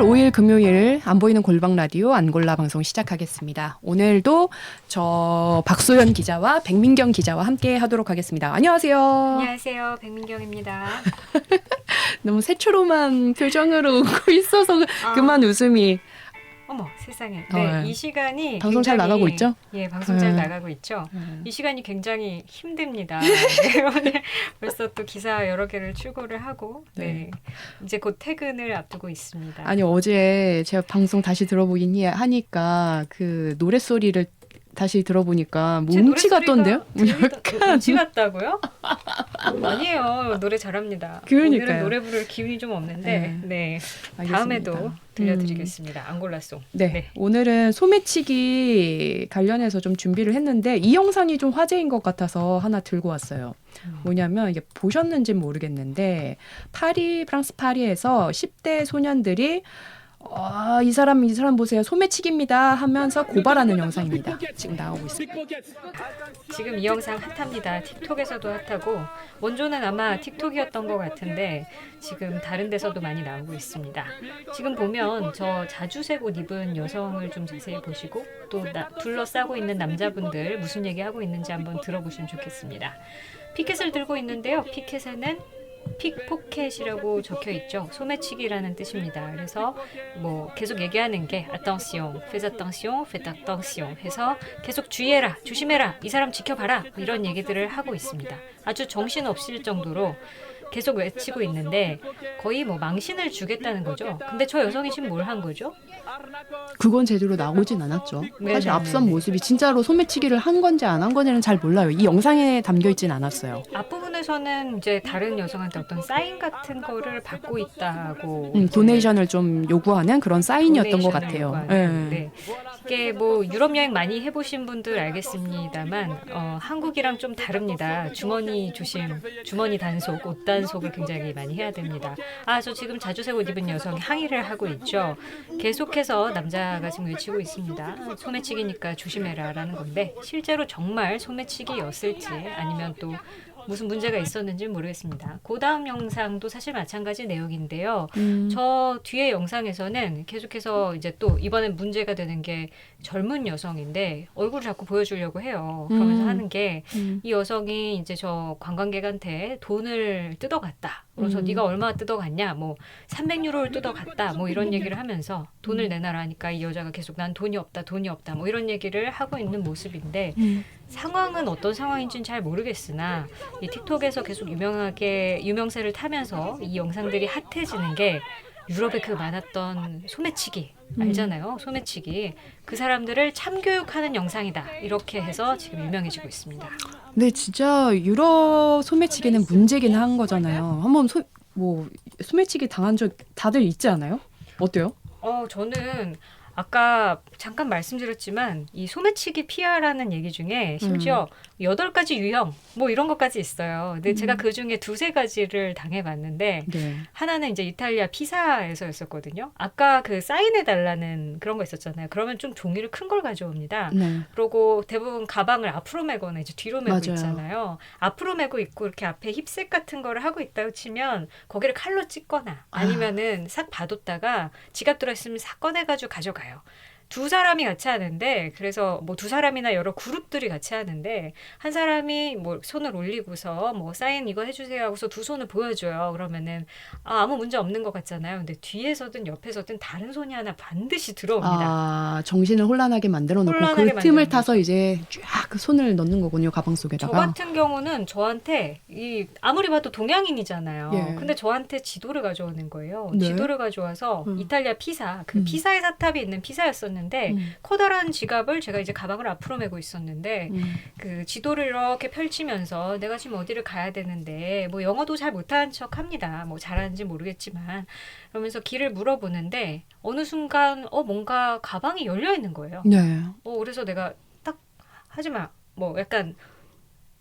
5일 금요일 안 보이는 골방 라디오 안골라 방송 시작하겠습니다. 오늘도 저 박소연 기자와 백민경 기자와 함께 하도록 하겠습니다. 안녕하세요. 안녕하세요. 백민경입니다. 너무 새초롬한 표정으로 웃고 있어서 그만 웃음이. 어머 세상에. 네, 이 시간이 방송 잘 나가고 있죠? 예, 방송 잘 나가고 있죠. 이 시간이 굉장히 힘듭니다. 네, 오늘 벌써 또 기사 여러 개를 출고를 하고 네, 이제 곧 퇴근을 앞두고 있습니다. 아니 어제 제가 방송 다시 들어보긴 하니까 그 노래 소리를 다시 들어보니까 뭐 음치 같던데요? 음치 같다고요? 아니에요. 노래 잘합니다. 그러니까요. 오늘은 노래 부를 기운이 좀 없는데 네. 다음에도 들려드리겠습니다. 안골라송. 네. 오늘은 소매치기 관련해서 좀 준비를 했는데 이 영상이 좀 화제인 것 같아서 하나 들고 왔어요. 뭐냐면 이게 보셨는지 모르겠는데 프랑스 파리에서 10대 소년들이 이 사람 보세요. 소매치기입니다 하면서 고발하는 영상입니다. 지금 나오고 있습니다. 지금 이 영상 핫합니다. 틱톡에서도 핫하고 원조는 아마 틱톡이었던 것 같은데 지금 다른 데서도 많이 나오고 있습니다. 지금 보면 저 자주색 옷 입은 여성을 좀 자세히 보시고 또 둘러싸고 있는 남자분들 무슨 얘기하고 있는지 한번 들어보시면 좋겠습니다. 피켓을 들고 있는데요. 피켓에는 픽포켓이라고 적혀 있죠. 소매치기라는 뜻입니다. 그래서 뭐 계속 얘기하는 게 attention, fais attention, fais attention 해서 계속 주의해라, 조심해라, 이 사람 지켜봐라 이런 얘기들을 하고 있습니다. 아주 정신없을 정도로 계속 외치고 있는데 거의 뭐 망신을 주겠다는 거죠. 근데 저 여성이 지금 뭘 한 거죠? 그건 제대로 나오진 않았죠. 네네네네. 사실 앞선 모습이 진짜로 소매치기를 한 건지 안 한 건지는 잘 몰라요. 이 영상에 담겨 있진 않았어요. 앞부분에서는 이제 다른 여성한테 어떤 사인 같은 거를 받고 있다고 도네이션을 좀 요구하는 그런 사인이었던 것 같아요. 네. 이게 뭐 유럽 여행 많이 해보신 분들 알겠습니다만 한국이랑 좀 다릅니다. 주머니 조심, 주머니 단속, 옷 단속을 굉장히 많이 해야 됩니다. 저 지금 자주색 옷 입은 여성이 항의를 하고 있죠. 계속해서 남자가 지금 외치고 있습니다. 소매치기니까 조심해라라는 건데 실제로 정말 소매치기였을지 아니면 또 무슨 문제가 있었는지 모르겠습니다. 그 다음 영상도 사실 마찬가지 내용인데요. 저 뒤에 영상에서는 계속해서 이제 또 이번엔 문제가 되는 게 젊은 여성인데 얼굴을 자꾸 보여주려고 해요. 그러면서 하는 게 이 여성이 이제 저 관광객한테 돈을 뜯어갔다. 그래서 네가 얼마 뜯어갔냐? 뭐 300유로를 뜯어갔다. 뭐 이런 얘기를 하면서 돈을 내놔라 하니까 이 여자가 계속 난 돈이 없다. 뭐 이런 얘기를 하고 있는 모습인데 상황은 어떤 상황인지는 잘 모르겠으나 이 틱톡에서 계속 유명세를 타면서 이 영상들이 핫해지는 게 유럽에 그 많았던 소매치기 알잖아요. 소매치기. 그 사람들을 참교육하는 영상이다. 이렇게 해서 지금 유명해지고 있습니다. 네, 진짜 유럽 소매치기는 문제긴 한 거잖아요. 한번 소매치기 당한 적 다들 있지 않아요? 어때요? 저는 아까 잠깐 말씀드렸지만 이 소매치기 피하라는 얘기 중에 심지어 8가지 유형 뭐 이런 것까지 있어요. 근데 제가 그중에 2-3가지를 당해봤는데 하나는 이제 이탈리아 피사에서였었거든요. 아까 그 사인해달라는 그런 거 있었잖아요. 그러면 좀 종이를 큰 걸 가져옵니다. 그리고 대부분 가방을 앞으로 메거나 이제 뒤로 메고 맞아요. 있잖아요. 앞으로 메고 있고 이렇게 앞에 힙색 같은 거를 하고 있다고 치면 거기를 칼로 찢거나 아니면은 싹 봐뒀다가 지갑 들어있으면 싹 꺼내가지고 가져가요. 2사람이 같이 하는데 그래서 뭐 2사람이나 여러 그룹들이 같이 하는데 한 사람이 뭐 손을 올리고서 뭐 사인 이거 해주세요 하고서 2 손을 보여줘요. 그러면은 아무 문제 없는 것 같잖아요. 근데 뒤에서든 옆에서든 다른 손이 하나 반드시 들어옵니다. 정신을 혼란하게 만들어 놓고 그 틈을 타서 이제 쫙 그 손을 넣는 거군요. 가방 속에다가. 저 같은 경우는 저한테 아무리 봐도 동양인이잖아요. 예. 근데 저한테 지도를 가져오는 거예요. 네. 지도를 가져와서 이탈리아 피사, 그 피사의 사탑이 있는 피사였었는데 커다란 지갑을 제가 이제 가방을 앞으로 메고 있었는데 그 지도를 이렇게 펼치면서 내가 지금 어디를 가야 되는데 뭐 영어도 잘 못하는 척 합니다. 뭐 잘하는지 모르겠지만 그러면서 길을 물어보는데 어느 순간 뭔가 가방이 열려 있는 거예요. 네. 그래서 내가 딱 하지마 뭐 약간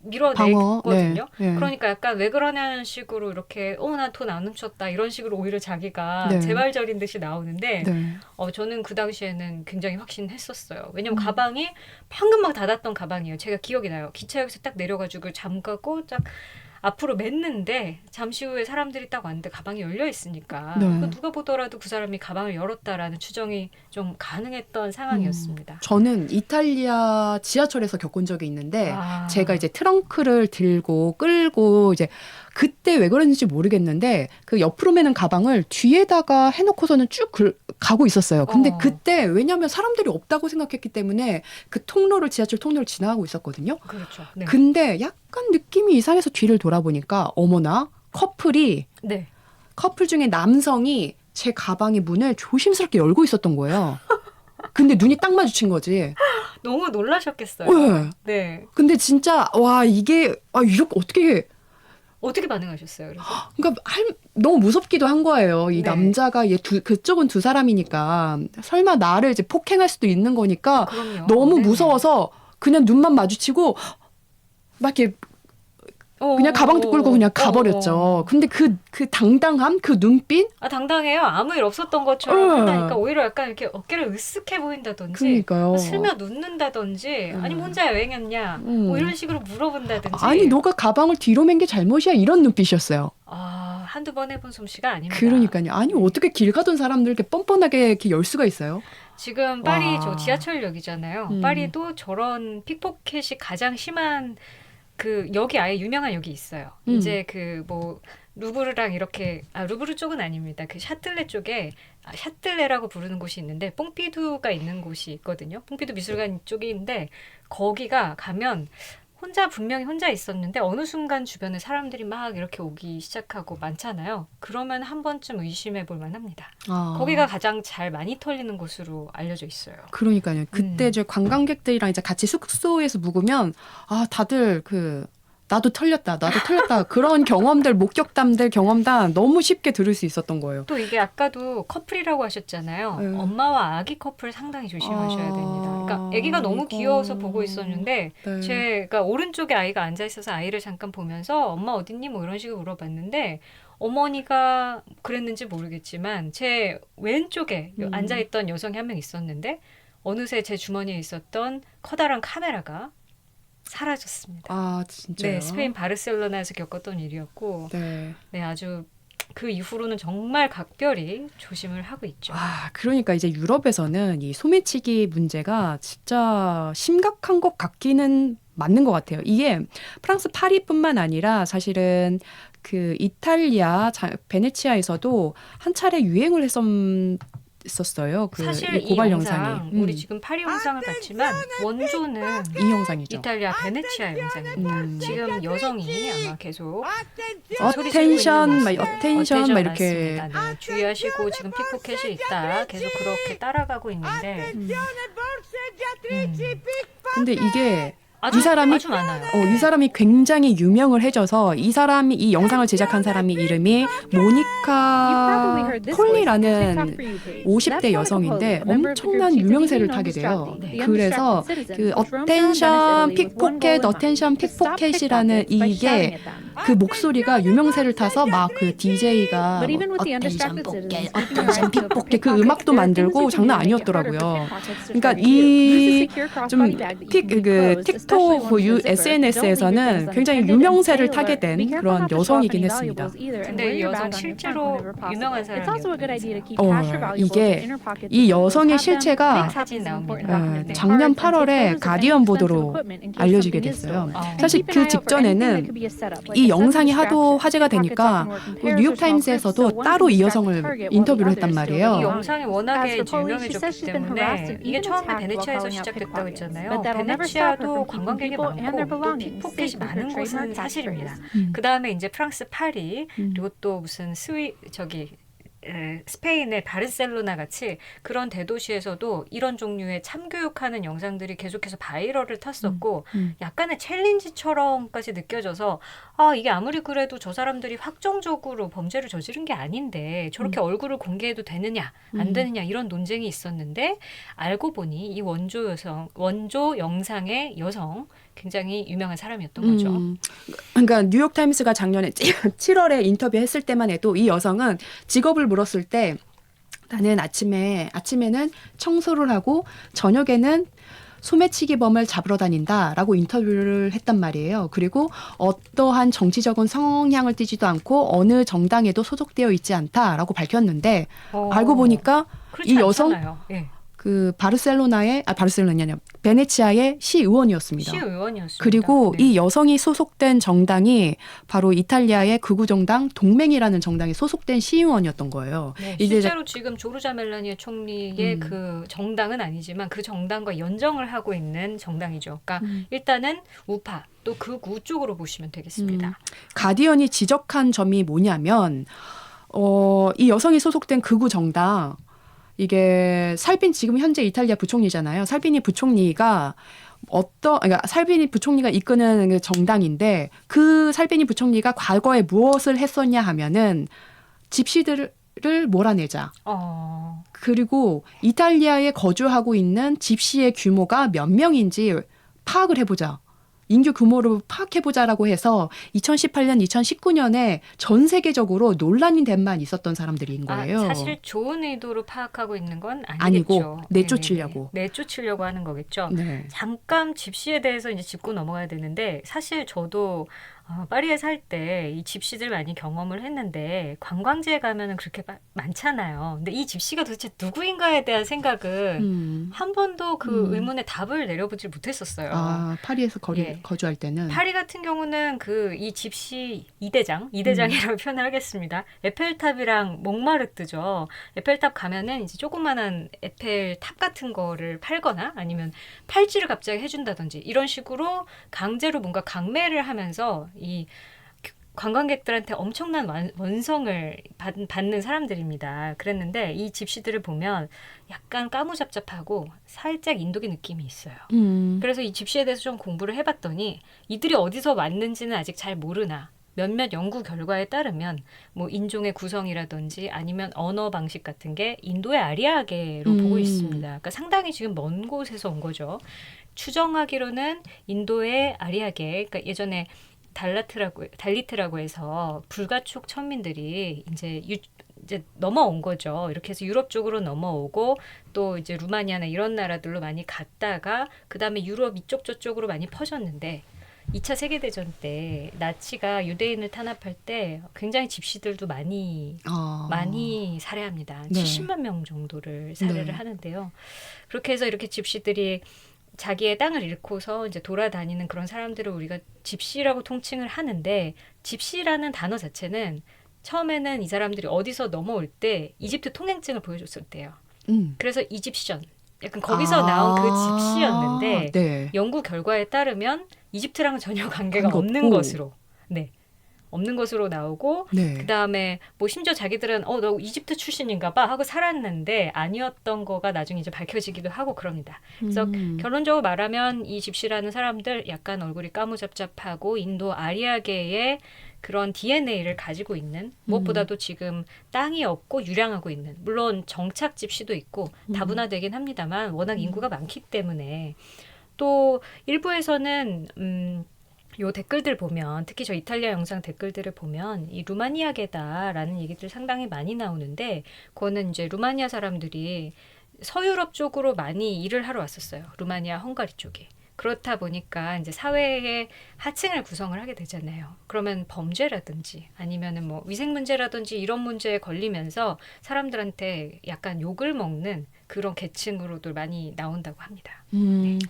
밀어내거든요. 네. 그러니까 약간 왜 그러냐는 식으로 이렇게 나 돈 안 훔쳤다 이런 식으로 오히려 자기가 재발절인 듯이 나오는데 저는 그 당시에는 굉장히 확신했었어요. 왜냐면 가방이 방금 막 닫았던 가방이에요. 제가 기억이 나요. 기차역에서 딱 내려가지고 잠가고 딱 앞으로 맸는데 잠시 후에 사람들이 딱 왔는데 가방이 열려 있으니까 네. 그 누가 보더라도 그 사람이 가방을 열었다라는 추정이 좀 가능했던 상황이었습니다. 저는 이탈리아 지하철에서 겪은 적이 있는데 아. 제가 이제 트렁크를 들고 끌고 이제 그때 왜 그랬는지 모르겠는데 그 옆으로 매는 가방을 뒤에다가 해놓고서는 쭉 가고 있었어요. 근데 그때 왜냐하면 사람들이 없다고 생각했기 때문에 그 통로를 지하철 통로를 지나가고 있었거든요. 그렇죠. 네. 근데 약간 느낌이 이상해서 뒤를 돌아보니까 어머나 네. 커플 중에 남성이 제 가방의 문을 조심스럽게 열고 있었던 거예요. 근데 눈이 딱 마주친 거지. 너무 놀라셨겠어요. 네. 네. 근데 진짜 와 이게 이렇게 어떻게 반응하셨어요? 그래서? 그러니까 너무 무섭기도 한 거예요. 이 네. 남자가 그쪽은 두 사람이니까 설마 나를 이제 폭행할 수도 있는 거니까 그럼요. 너무 네. 무서워서 그냥 눈만 마주치고 막 이렇게 그냥 가방도 끌고 그냥 가버렸죠. 근데 그 당당함, 그 눈빛? 당당해요. 아무 일 없었던 것처럼 네. 한다니까 오히려 약간 이렇게 어깨를 으쓱해 보인다든지 그러니까요. 슬며 눕는다든지 아니면 혼자 여행했냐 뭐 이런 식으로 물어본다든지 아니 너가 가방을 뒤로 맨 게 잘못이야 이런 눈빛이었어요. 한두 번 해본 솜씨가 아닙니다. 그러니까요. 아니 어떻게 길 가던 사람들 이렇게 뻔뻔하게 이렇게 열 수가 있어요? 지금 파리 와. 저 지하철역이잖아요. 파리도 저런 픽포켓이 가장 심한 그 역이 아예 유명한 역이 있어요. 이제 그 뭐 루브르랑 이렇게 루브르 쪽은 아닙니다. 그 샤틀레 쪽에 샤틀레라고 부르는 곳이 있는데 뽕피두가 있는 곳이 있거든요. 뽕피두 미술관 쪽인데 거기가 가면 분명히 혼자 있었는데 어느 순간 주변에 사람들이 막 이렇게 오기 시작하고 많잖아요. 그러면 한 번쯤 의심해 볼 만합니다. 거기가 가장 잘 많이 털리는 곳으로 알려져 있어요. 그러니까요. 그때 저 관광객들이랑 이제 같이 숙소에서 묵으면 다들 나도 털렸다 그런 경험들 목격담들 경험담 너무 쉽게 들을 수 있었던 거예요. 또 이게 아까도 커플이라고 하셨잖아요. 네. 엄마와 아기 커플 상당히 조심하셔야 됩니다. 그러니까 아기가 너무 귀여워서 보고 있었는데 네. 제가 오른쪽에 아이가 앉아 있어서 아이를 잠깐 보면서 엄마 어딨니? 뭐 이런 식으로 물어봤는데 어머니가 그랬는지 모르겠지만 제 왼쪽에 앉아있던 여성이 한 명 있었는데 어느새 제 주머니에 있었던 커다란 카메라가 사라졌습니다. 진짜요? 네, 스페인 바르셀로나에서 겪었던 일이었고 네. 아주 그 이후로는 정말 각별히 조심을 하고 있죠. 그러니까 이제 유럽에서는 이 소매치기 문제가 진짜 심각한 것 같기는 맞는 것 같아요. 이게 프랑스 파리뿐만 아니라 사실은 그 이탈리아 베네치아에서도 한 차례 유행을 했었어요. 사실 이 고발 이 영상이. 영상 우리 지금 파리 영상을 봤지만 원조는 이 영상이죠. 이탈리아 베네치아 영상입니다. 지금 여성이 아마 계속 어텐션 막 이렇게 맞습니다. 네, 주의하시고 지금 픽포켓이 있다. 계속 그렇게 따라가고 있는데 근데 이게 아주 많아요. 이 사람이 굉장히 유명을 해져서 이 영상을 제작한 사람이 이름이 모니카 폴리라는 50대 여성인데 엄청난 유명세를 타게 돼요. 그래서 그 어텐션 픽포켓이라는 이게 그 목소리가 유명세를 타서 막 그 DJ가 어텐션 픽포켓 그 음악도 만들고 장난 아니었더라고요. 그러니까 이 좀 틱톡 SNS에서는 굉장히 유명세를 타게 된 그런 여성이긴 했습니다. 근데 이 여성 실제로 유명한 사람이에요. 이게 이 여성의 실체가 사진 나옵니다. 네. 작년 8월에 가디언 보도로 알려지게 됐어요. 사실 그 직전에는 이 영상이 하도 화제가 되니까 뉴욕타임스에서도 따로 이 여성을 인터뷰를 했단 말이에요. 이 영상이 워낙에 유명해졌기 때문에 이게 처음에 베네치아에서 시작됐다고 했잖아요. 베네치아도 관광객이 많고 또 픽포켓이 많은 곳은 사실입니다. 그 다음에 이제 프랑스 파리 그리고 또 무슨 스페인의 바르셀로나 같이 그런 대도시에서도 이런 종류의 참교육하는 영상들이 계속해서 바이럴을 탔었고 약간의 챌린지처럼까지 느껴져서 이게 아무리 그래도 저 사람들이 확정적으로 범죄를 저지른 게 아닌데 저렇게 얼굴을 공개해도 되느냐 안 되느냐 이런 논쟁이 있었는데 알고 보니 이 원조 영상의 여성 굉장히 유명한 사람이었던 거죠. 그러니까 뉴욕타임스가 작년에 7월에 인터뷰했을 때만 해도 이 여성은 직업을 물었을 때 나는 아침에는 청소를 하고 저녁에는 소매치기범을 잡으러 다닌다라고 인터뷰를 했단 말이에요. 그리고 어떠한 정치적인 성향을 띠지도 않고 어느 정당에도 소속되어 있지 않다라고 밝혔는데 알고 보니까 그렇지 이 여성 않잖아요. 예. 그 바르셀로나의 베네치아의 시의원이었습니다. 시의원이었습니다. 그리고 네. 이 여성이 소속된 정당이 바로 이탈리아의 극우 정당 동맹이라는 정당에 소속된 시의원이었던 거예요. 네, 이제 실제로 지금 조르자 멜라니아 총리의 그 정당은 아니지만 그 정당과 연정을 하고 있는 정당이죠. 그러니까 일단은 우파 또 극우 쪽으로 보시면 되겠습니다. 가디언이 지적한 점이 뭐냐면 이 여성이 소속된 극우 정당 이게 지금 현재 이탈리아 부총리잖아요. 살비니 부총리가 그러니까 살비니 부총리가 이끄는 그 정당인데 그 살비니 부총리가 과거에 무엇을 했었냐 하면은 집시들을 몰아내자. 그리고 이탈리아에 거주하고 있는 집시의 규모가 몇 명인지 파악을 해보자. 인구 규모를 파악해보자라고 해서 2018년, 2019년에 전 세계적으로 논란이 된 만 있었던 사람들인 거예요. 사실 좋은 의도로 파악하고 있는 건 아니겠죠. 아니고 내쫓으려고. 내쫓으려고 하는 거겠죠. 네. 잠깐 집시에 대해서 이제 짚고 넘어가야 되는데 사실 저도 파리에 살 때 이 집시들 많이 경험을 했는데 관광지에 가면은 그렇게 많잖아요. 근데 이 집시가 도대체 누구인가에 대한 생각은 한 번도 그 의문에 답을 내려보질 못했었어요. 파리에서 거주할 때는 파리 같은 경우는 이 집시 이대장이라고 표현을 하겠습니다. 에펠탑이랑 몽마르트죠. 에펠탑 가면은 이제 조그만한 에펠탑 같은 거를 팔거나 아니면 팔찌를 갑자기 해준다든지 이런 식으로 강제로 뭔가 강매를 하면서 이 관광객들한테 엄청난 원성을 받는 사람들입니다. 그랬는데 이 집시들을 보면 약간 까무잡잡하고 살짝 인도계 느낌이 있어요. 그래서 이 집시에 대해서 좀 공부를 해봤더니 이들이 어디서 왔는지는 아직 잘 모르나 몇몇 연구 결과에 따르면 뭐 인종의 구성이라든지 아니면 언어 방식 같은 게 인도의 아리아계로 보고 있습니다. 그러니까 상당히 지금 먼 곳에서 온 거죠. 추정하기로는 인도의 아리아계, 그러니까 예전에 달리트라고 해서 불가촉 천민들이 이제 넘어온 거죠. 이렇게 해서 유럽 쪽으로 넘어오고 또 이제 루마니아나 이런 나라들로 많이 갔다가 그다음에 유럽 이쪽 저쪽으로 많이 퍼졌는데 2차 세계대전 때 나치가 유대인을 탄압할 때 굉장히 집시들도 많이 살해합니다. 네. 70만 명 정도를 살해를 네. 하는데요. 그렇게 해서 이렇게 집시들이 자기의 땅을 잃고서 이제 돌아다니는 그런 사람들을 우리가 집시라고 통칭을 하는데 집시라는 단어 자체는 처음에는 이 사람들이 어디서 넘어올 때 이집트 통행증을 보여줬었대요. 그래서 이집션 약간 거기서 나온 그 집시였는데 네. 연구 결과에 따르면 이집트랑은 전혀 관계가 없는 없고. 것으로 없는 것으로 나오고 네. 그다음에 뭐 심지어 자기들은 너 이집트 출신인가 봐 하고 살았는데 아니었던 거가 나중에 이제 밝혀지기도 하고 그럽니다. 그래서 결론적으로 말하면 이 집시라는 사람들 약간 얼굴이 까무잡잡하고 인도 아리아계의 그런 DNA를 가지고 있는 무엇보다도 지금 땅이 없고 유량하고 있는 물론 정착 집시도 있고 다분화되긴 합니다만 워낙 인구가 많기 때문에 또 일부에서는 요 댓글들 보면 특히 저 이탈리아 영상 댓글들을 보면 이 루마니아계다라는 얘기들 상당히 많이 나오는데 그거는 이제 루마니아 사람들이 서유럽 쪽으로 많이 일을 하러 왔었어요. 루마니아, 헝가리 쪽에. 그렇다 보니까 이제 사회의 하층을 구성을 하게 되잖아요. 그러면 범죄라든지 아니면은 뭐 위생 문제라든지 이런 문제에 걸리면서 사람들한테 약간 욕을 먹는 그런 계층으로도 많이 나온다고 합니다.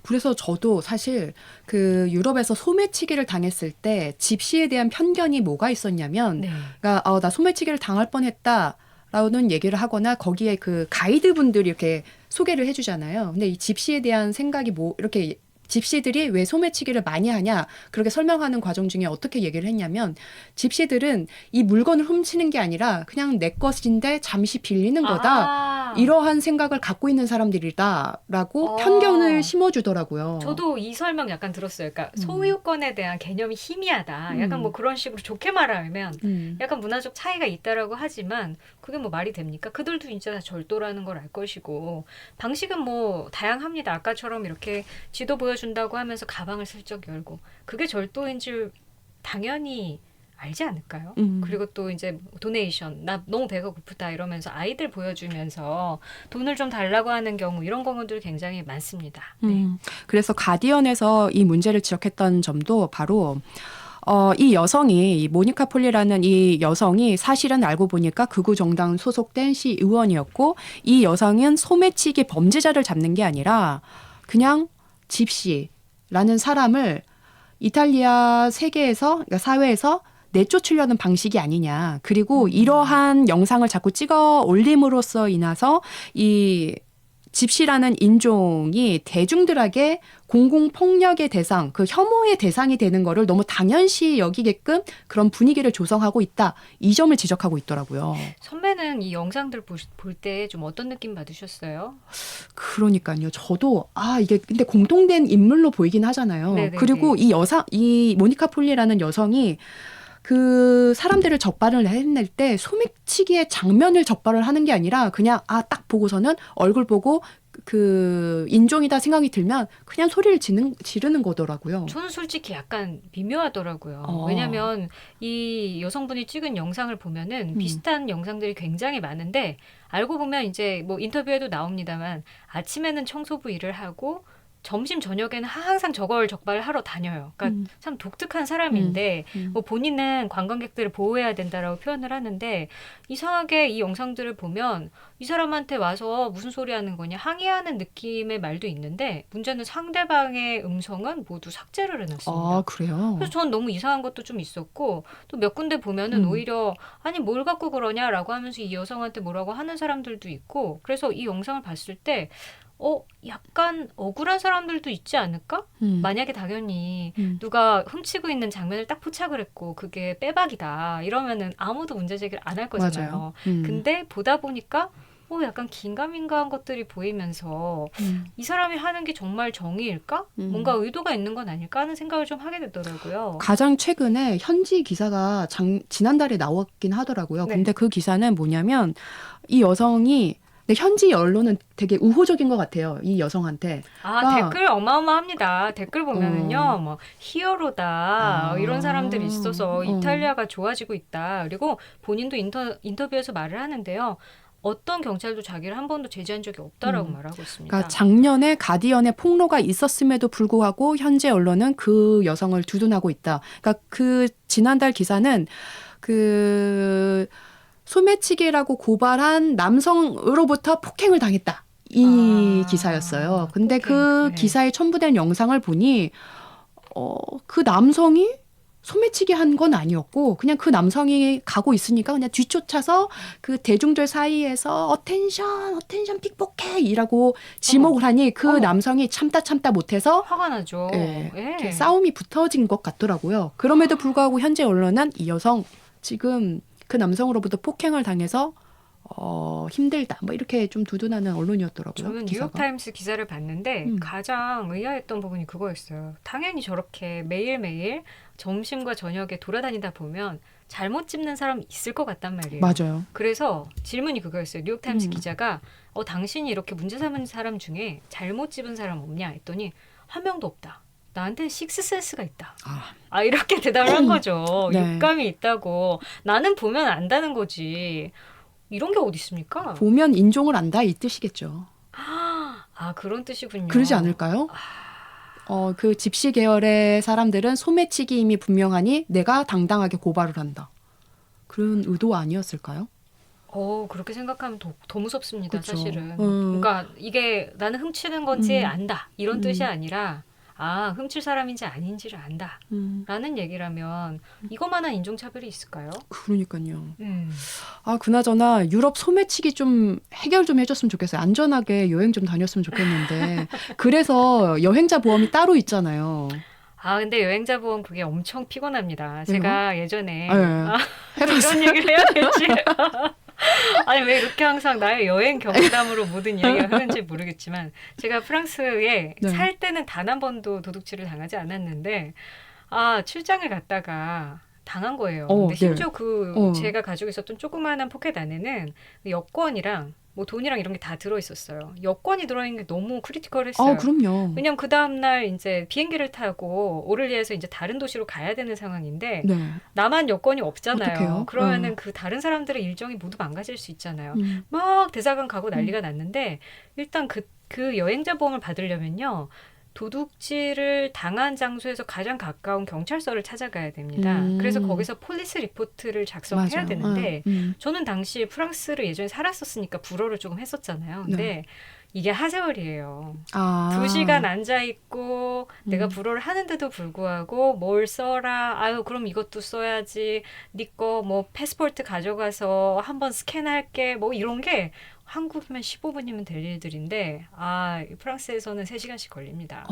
그래서 저도 사실 그 유럽에서 소매치기를 당했을 때 집시에 대한 편견이 뭐가 있었냐면, 그러니까 나 소매치기를 당할 뻔했다. 라는 얘기를 하거나 거기에 그 가이드분들이 이렇게 소개를 해주잖아요. 근데 이 집시에 대한 생각이 이렇게 집시들이 왜 소매치기를 많이 하냐 그렇게 설명하는 과정 중에 어떻게 얘기를 했냐면 집시들은 이 물건을 훔치는 게 아니라 그냥 내 것인데 잠시 빌리는 거다. 이러한 생각을 갖고 있는 사람들이다라고 편견을 심어주더라고요. 저도 이 설명 약간 들었어요. 그러니까 소유권에 대한 개념이 희미하다. 약간 뭐 그런 식으로 좋게 말하면 약간 문화적 차이가 있다라고 하지만 그게 뭐 말이 됩니까? 그들도 진짜 다 절도라는 걸 알 것이고 방식은 뭐 다양합니다. 아까처럼 이렇게 지도 보여준다고 하면서 가방을 슬쩍 열고 그게 절도인 줄 당연히 알지 않을까요? 음. 그리고 또 이제 도네이션, 나 너무 배가 고프다 이러면서 아이들 보여주면서 돈을 좀 달라고 하는 경우 이런 경우들 굉장히 많습니다. 네. 그래서 가디언에서 이 문제를 지적했던 점도 바로 이 여성이 이 모니카 폴리라는 이 여성이 사실은 알고 보니까 극우 정당 소속된 시의원이었고 이 여성은 소매치기 범죄자를 잡는 게 아니라 그냥 집시라는 사람을 이탈리아 세계에서 그러니까 사회에서 내쫓으려는 방식이 아니냐. 그리고 이러한 영상을 자꾸 찍어 올림으로써 인해서 이 집시라는 인종이 대중들에게 공공폭력의 대상, 그 혐오의 대상이 되는 거를 너무 당연시 여기게끔 그런 분위기를 조성하고 있다. 이 점을 지적하고 있더라고요. 선배는 이 영상들 볼 때 좀 어떤 느낌 받으셨어요? 그러니까요. 저도 이게 근데 공통된 인물로 보이긴 하잖아요. 네네네. 그리고 이 모니카 폴리라는 여성이 그 사람들을 적발을 해낼 때 소매치기의 장면을 적발을 하는 게 아니라 그냥 딱 보고서는 얼굴 보고 그 인종이다 생각이 들면 그냥 소리를 지르는 거더라고요. 저는 솔직히 약간 미묘하더라고요. 왜냐하면 이 여성분이 찍은 영상을 보면은 비슷한 영상들이 굉장히 많은데 알고 보면 이제 뭐 인터뷰에도 나옵니다만 아침에는 청소부 일을 하고 점심 저녁에는 항상 저걸 적발을 하러 다녀요. 그러니까 참 독특한 사람인데 뭐 본인은 관광객들을 보호해야 된다라고 표현을 하는데 이상하게 이 영상들을 보면 이 사람한테 와서 무슨 소리 하는 거냐 항의하는 느낌의 말도 있는데 문제는 상대방의 음성은 모두 삭제를 해놨습니다. 그래요? 그래서 전 너무 이상한 것도 좀 있었고 또 몇 군데 보면은 오히려 아니 뭘 갖고 그러냐라고 하면서 이 여성한테 뭐라고 하는 사람들도 있고 그래서 이 영상을 봤을 때 약간 억울한 사람들도 있지 않을까? 만약에 당연히 누가 훔치고 있는 장면을 딱 포착을 했고 그게 빼박이다 이러면은 아무도 문제 제기를 안 할 거잖아요. 맞아요. 근데 보다 보니까 약간 긴가민가한 것들이 보이면서 이 사람이 하는 게 정말 정의일까? 뭔가 의도가 있는 건 아닐까 하는 생각을 좀 하게 되더라고요. 가장 최근에 현지 기사가 지난달에 나왔긴 하더라고요. 네. 근데 그 기사는 뭐냐면 이 여성이 근데 현지 언론은 되게 우호적인 것 같아요. 이 여성한테. 댓글 어마어마합니다. 댓글 보면은요, 뭐 히어로다 이런 사람들이 있어서 이탈리아가 좋아지고 있다. 그리고 본인도 인터뷰에서 말을 하는데요. 어떤 경찰도 자기를 한 번도 제지한 적이 없다라고 말하고 있습니다. 그러니까 작년에 가디언에 폭로가 있었음에도 불구하고 현재 언론은 그 여성을 두둔하고 있다. 그러니까 그 지난달 기사는 그 소매치기라고 고발한 남성으로부터 폭행을 당했다. 이 기사였어요. 근데 그 기사에 첨부된 영상을 보니 그 남성이 소매치기 한 건 아니었고 그냥 그 남성이 가고 있으니까 그냥 뒤쫓아서 그 대중들 사이에서 어텐션 픽포켓이라고 지목을 하니 그 남성이 참다 못해서 화가 나죠. 이렇게 싸움이 붙어진 것 같더라고요. 그럼에도 불구하고 현재 언론은 이 여성 지금 그 남성으로부터 폭행을 당해서 힘들다. 뭐 이렇게 좀 두둔하는 언론이었더라고요. 저는 기사가. 뉴욕타임스 기사를 봤는데 가장 의아했던 부분이 그거였어요. 당연히 저렇게 매일매일 점심과 저녁에 돌아다니다 보면 잘못 찝는 사람 있을 것 같단 말이에요. 맞아요. 그래서 질문이 그거였어요. 뉴욕타임스 기자가 당신이 이렇게 문제 삼은 사람 중에 잘못 찝은 사람 없냐 했더니 한 명도 없다. 나한테는 식스센스가 있다. 이렇게 대답을 한 거죠. 네. 육감이 있다고. 나는 보면 안다는 거지. 이런 게 어디 있습니까? 보면 인종을 안다 이 뜻이겠죠. 그런 뜻이군요. 그러지 않을까요? 그 집시 계열의 사람들은 소매치기임이 분명하니 내가 당당하게 고발을 한다. 그런 의도 아니었을까요? 그렇게 생각하면 더 무섭습니다. 그쵸. 사실은. 그러니까 이게 나는 훔치는 건지 안다. 이런 뜻이 아니라 훔칠 사람인지 아닌지를 안다. 라는 얘기라면 이거만한 인종차별이 있을까요? 그러니까요. 그나저나 유럽 소매치기 좀 해결 좀 해줬으면 좋겠어요. 안전하게 여행 좀 다녔으면 좋겠는데. 그래서 여행자 보험이 따로 있잖아요. 근데 여행자 보험 그게 엄청 피곤합니다. 제가 예전에 해봤어요. 이런 얘기를 해야 될지. 아니 왜 이렇게 항상 나의 여행 경험담으로 모든 이야기가 흐르는지 모르겠지만 제가 프랑스에 살 때는 단 한 번도 도둑질을 당하지 않았는데 출장을 갔다가 당한 거예요. 근데 심지어 제가 가지고 있었던 조그마한 포켓 안에는 여권이랑 뭐 돈이랑 이런 게 다 들어 있었어요. 여권이 들어 있는 게 너무 크리티컬했어요. 그럼요. 왜냐면 그 다음 날 이제 비행기를 타고 오를리에서 이제 다른 도시로 가야 되는 상황인데 네. 나만 여권이 없잖아요. 어떡해요? 그러면은 그 다른 사람들의 일정이 모두 망가질 수 있잖아요. 음. 막 대사관 가고 난리가 났는데 일단 그 여행자 보험을 받으려면요. 도둑질을 당한 장소에서 가장 가까운 경찰서를 찾아가야 됩니다. 그래서 거기서 폴리스 리포트를 작성해야 맞아요. 되는데 음. 저는 당시 프랑스를 예전에 살았었으니까 불어를 조금 했었잖아요. 근데 네. 이게 하세월이에요. 아. 2시간 앉아있고 내가 음. 불어를 하는데도 불구하고 뭘 써라. 아유 그럼 이것도 써야지. 네 거 뭐 패스포트 가져가서 한번 스캔할게. 뭐 이런 게 한국이면 15분이면 될 일들인데 이 프랑스에서는 3시간씩 걸립니다.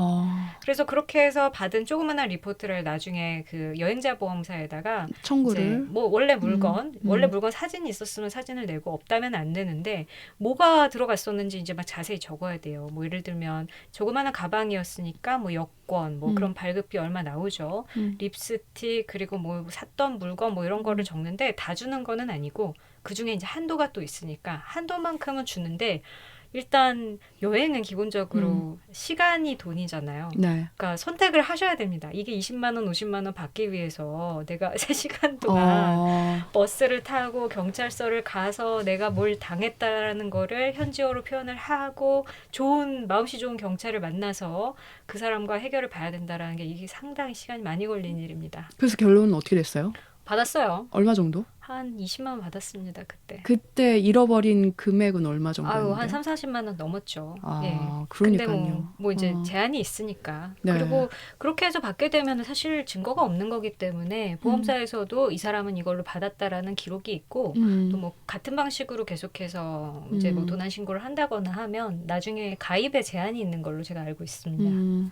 그래서 그렇게 해서 받은 조그마한 리포트를 나중에 그 여행자 보험사에다가 이제 청구를. 뭐 원래 물건 음. 원래 물건 사진이 있었으면 사진을 내고 없다면 안 되는데 뭐가 들어갔었는지 이제 막 자세히 적어야 돼요. 뭐 예를 들면 조그마한 가방이었으니까 뭐 여권 뭐 그런 발급비 얼마 나오죠. 립스틱 그리고 뭐 샀던 물건 뭐 이런 거를 적는데 다 주는 거는 아니고 그 중에 이제 한도가 또 있으니까 한도만큼은 주는데 일단 여행은 기본적으로 시간이 돈이잖아요. 네. 그러니까 선택을 하셔야 됩니다. 이게 20만 원, 50만 원 받기 위해서 내가 3시간 동안 버스를 타고 경찰서를 가서 내가 뭘 당했다라는 거를 현지어로 표현을 하고 마음씨 좋은 경찰을 만나서 그 사람과 해결을 봐야 된다라는 게 이게 상당히 시간이 많이 걸린 일입니다. 그래서 결론은 어떻게 됐어요? 받았어요. 얼마 정도? 한 20만 원 받았습니다. 그때. 그때 잃어버린 금액은 얼마 정도였는데요? 한 3, 40만 원 넘었죠. 그러니까요. 근데 뭐 이제 제한이 있으니까. 네. 그리고 그렇게 해서 받게 되면 사실 증거가 없는 거기 때문에 보험사에서도 이 사람은 이걸로 받았다라는 기록이 있고 또 뭐 같은 방식으로 계속해서 이제 뭐 도난 신고를 한다거나 하면 나중에 가입에 제한이 있는 걸로 제가 알고 있습니다.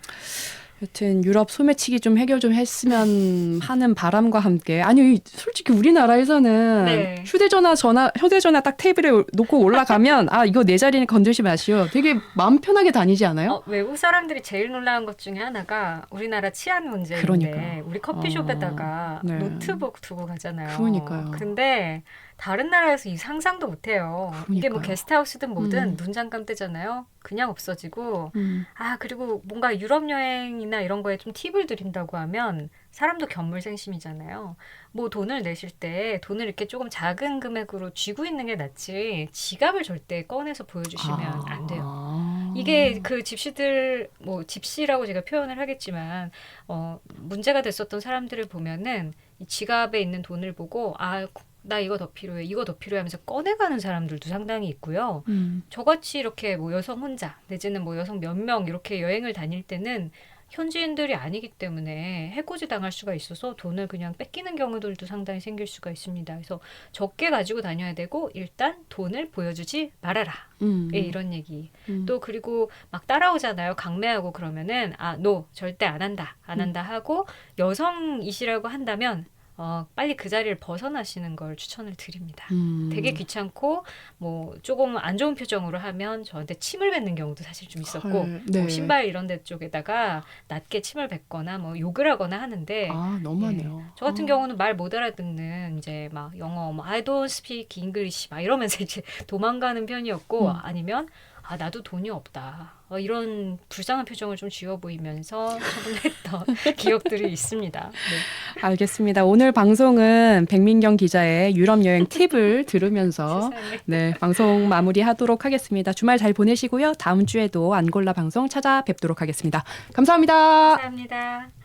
여튼 유럽 소매치기 좀 해결 좀 했으면 하는 바람과 함께 아니 솔직히 우리나라에서는 네. 휴대전화 딱 테이블에 놓고 올라가면 이거 내 자리는 건들지 마시오. 되게 마음 편하게 다니지 않아요? 외국 사람들이 제일 놀라운 것 중에 하나가 우리나라 치안 문제인데 그러니까. 우리 커피숍에다가 네. 노트북 두고 가잖아요. 그러니까요. 근데 다른 나라에서 이 상상도 못해요. 이게 뭐 그러니까요. 게스트하우스든 뭐든 눈 잠감 뜨잖아요. 그냥 없어지고 그리고 뭔가 유럽 여행이나 이런 거에 좀 팁을 드린다고 하면 사람도 견물생심이잖아요. 뭐 돈을 내실 때 돈을 이렇게 조금 작은 금액으로 쥐고 있는 게 낫지 지갑을 절대 꺼내서 보여주시면 안 돼요. 이게 그 집시들 뭐 집시라고 제가 표현을 하겠지만 문제가 됐었던 사람들을 보면은 이 지갑에 있는 돈을 보고 나 이거 더 필요해 하면서 꺼내가는 사람들도 상당히 있고요. 저같이 이렇게 뭐 여성 혼자 내지는 뭐 여성 몇 명 이렇게 여행을 다닐 때는 현지인들이 아니기 때문에 해코지 당할 수가 있어서 돈을 그냥 뺏기는 경우들도 상당히 생길 수가 있습니다. 그래서 적게 가지고 다녀야 되고 일단 돈을 보여주지 말아라. 이런 얘기. 또 그리고 막 따라오잖아요. 강매하고 그러면은 너 절대 안 한다 하고 여성이시라고 한다면 빨리 그 자리를 벗어나시는 걸 추천을 드립니다. 되게 귀찮고 뭐 조금 안 좋은 표정으로 하면 저한테 침을 뱉는 경우도 사실 좀 있었고 네. 뭐 신발 이런 데 쪽에다가 낮게 침을 뱉거나 뭐 욕을 하거나 하는데 너무하네요. 저 같은 경우는 말 못 알아듣는 이제 막 영어 I don't speak English 막 이러면서 이제 도망가는 편이었고 아니면 나도 돈이 없다. 이런 불쌍한 표정을 좀 지어 보이면서 처분했던 기억들이 있습니다. 네. 알겠습니다. 오늘 방송은 백민경 기자의 유럽 여행 팁을 들으면서 방송 마무리하도록 하겠습니다. 주말 잘 보내시고요. 다음 주에도 안골라 방송 찾아뵙도록 하겠습니다. 감사합니다. 감사합니다.